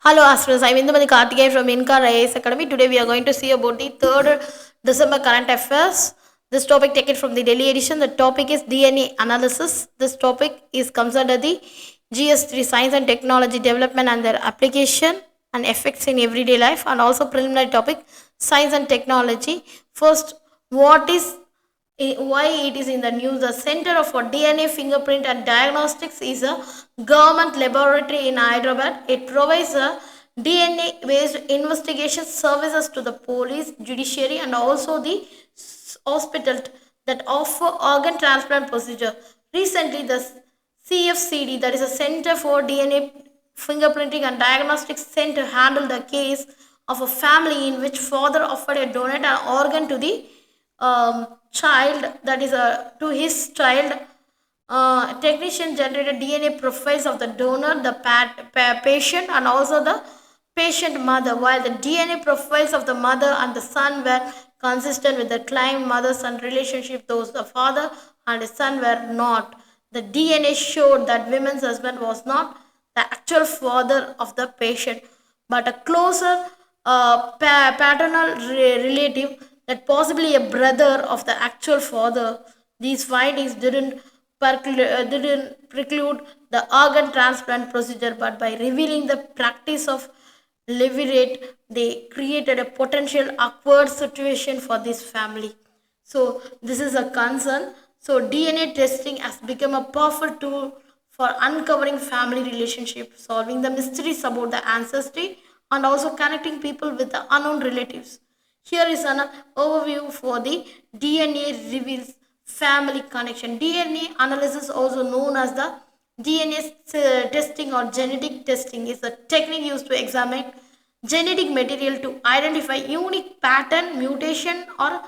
Hello, aspirants. I'm Indumani Karthikeyan from Incar IAS Academy. Today we are going to see about the 3rd December current affairs. This topic taken from the Delhi edition. The topic is DNA analysis. This topic is comes under the GS3 Science and Technology Development and their application and effects in everyday life, and also preliminary topic Science and Technology. First, what is why it is in the news. The Center for DNA Fingerprint and Diagnostics is a government laboratory in Hyderabad. It provides a DNA based investigation services to the police, judiciary, and also the hospital that offer organ transplant procedure. Recently, the CFCD, that is a Center for DNA Fingerprinting and Diagnostics Center, handled the case of a family in which father offered a donate an organ to the child, that is to his child. Technician generated DNA profiles of the donor, the patient, and also the patient mother, while the DNA profiles of the mother and the son were consistent with the claimed mother-son relationship. Those the father and his son were not. The DNA showed that woman's husband was not the actual father of the patient, but a closer paternal relative, that possibly a brother of the actual father. These findings didn't preclude the organ transplant procedure, but by revealing the practice of levirate, they created a potential awkward situation for this family. So this is a concern. So DNA testing has become a powerful tool for uncovering family relationships, solving the mysteries about the ancestry, and also connecting people with the unknown relatives. Here is an overview for the DNA reveals family connection. DNA analysis, also known as the DNA testing or genetic testing, is a technique used to examine genetic material to identify unique pattern, mutation, or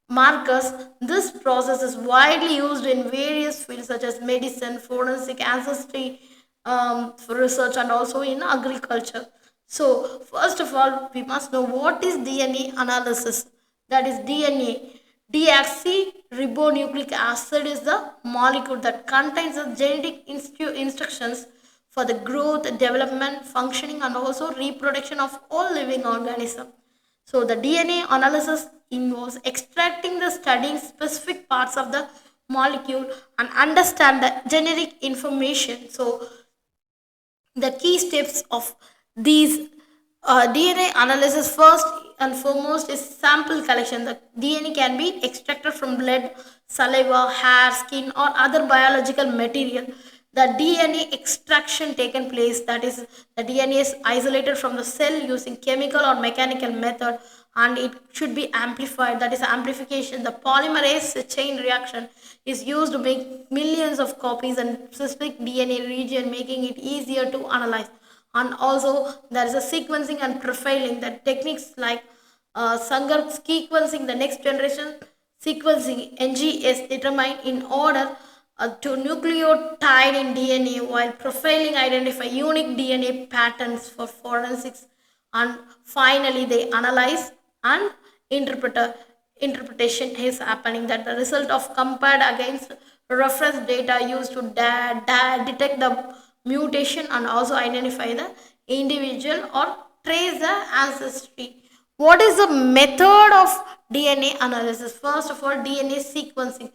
markers. This process is widely used in various fields such as medicine, forensic, ancestry, for research, and also in agriculture. So, first of all, we must know what is DNA analysis. That is DNA. Deoxyribonucleic acid is the molecule that contains the genetic instructions for the growth, development, functioning, and also reproduction of all living organisms. So the DNA analysis involves extracting the studying specific parts of the molecule and understand the generic information. So the key steps of these DNA analysis, first and foremost, is sample collection. The DNA can be extracted from blood, saliva, hair, skin, or other biological material. The DNA extraction taken place, that is, the DNA is isolated from the cell using chemical or mechanical method, and it should be amplified, that is amplification. The polymerase chain reaction is used to make millions of copies and specific DNA region, making it easier to analyze. And also there is a sequencing and profiling, that techniques like Sanger sequencing, the next generation sequencing NGS, determine in order to nucleotide in DNA, while profiling identify unique DNA patterns for forensics. And finally they analyze and interpretation is happening, that the result of compared against reference data used to detect the mutation and also identify the individual or trace the ancestry. What is the method of DNA analysis? First of all, DNA sequencing,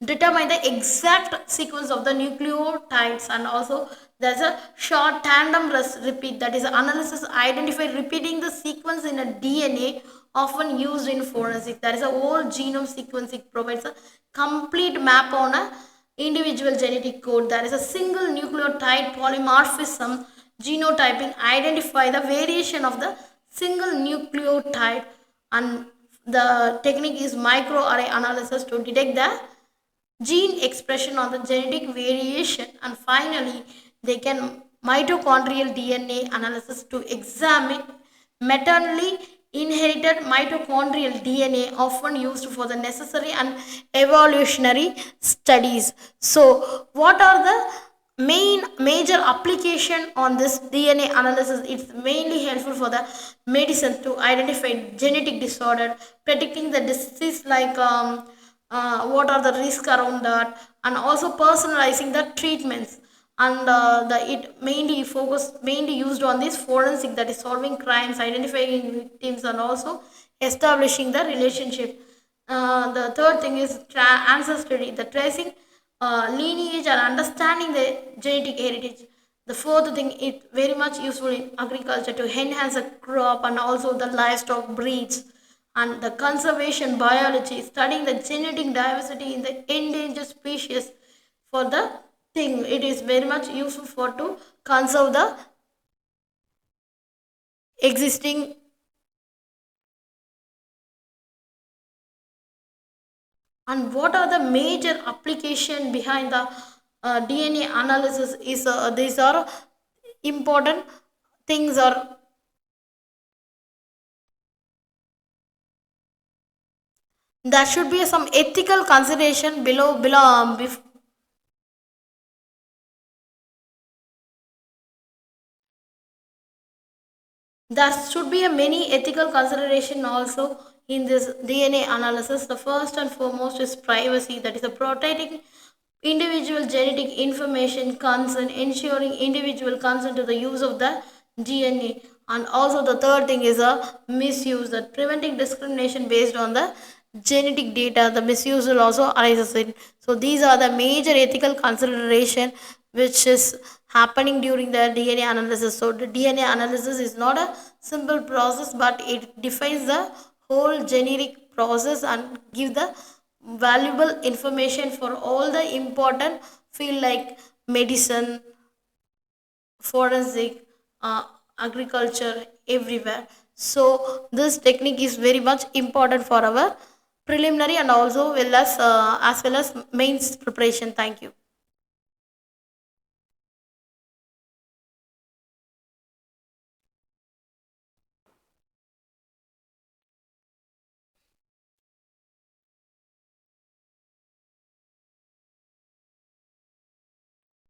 determine the exact sequence of the nucleotides, and also there's a short tandem repeat, that is analysis identify repeating the sequence in a DNA, often used in forensic. There is a whole genome sequencing, provides a complete map on a individual genetic code. There is a single nucleotide polymorphism genotyping, identify the variation of the single nucleotide, and the technique is microarray analysis to detect the gene expression on the genetic variation. And finally they can mitochondrial DNA analysis to examine maternally inherited mitochondrial DNA, often used for the necessary and evolutionary studies. So what are the major application on this DNA analysis? It's mainly helpful for the medicine to identify genetic disorder, predicting the disease like what are the risks around that, and also personalizing the treatments. and the it mainly used on this forensic, that is solving crimes, identifying victims, and also establishing the relationship. The third thing is ancestry, the tracing lineage and understanding the genetic heritage. The fourth thing is very much useful in agriculture to enhance the crop and also the livestock breeds. And the conservation biology, studying the genetic diversity in the endangered species. For the thing, it is very much useful for to conserve the existing. And what are the major application behind the DNA analysis is these are important things are. There should be some ethical consideration below there should be a many ethical consideration also in this DNA analysis. The first and foremost is privacy, that is a protecting individual genetic information consent, ensuring individual consent to the use of the DNA. And also the third thing is a misuse, that preventing discrimination based on the genetic data. The misuse will also arises in. So these are the major ethical consideration which is happening during the DNA analysis. So the DNA analysis is not a simple process, but it defines the whole generic process and give the valuable information for all the important field like medicine, forensic, agriculture, everywhere. So this technique is very much important for our preliminary and also well as well as mains preparation. Thank you.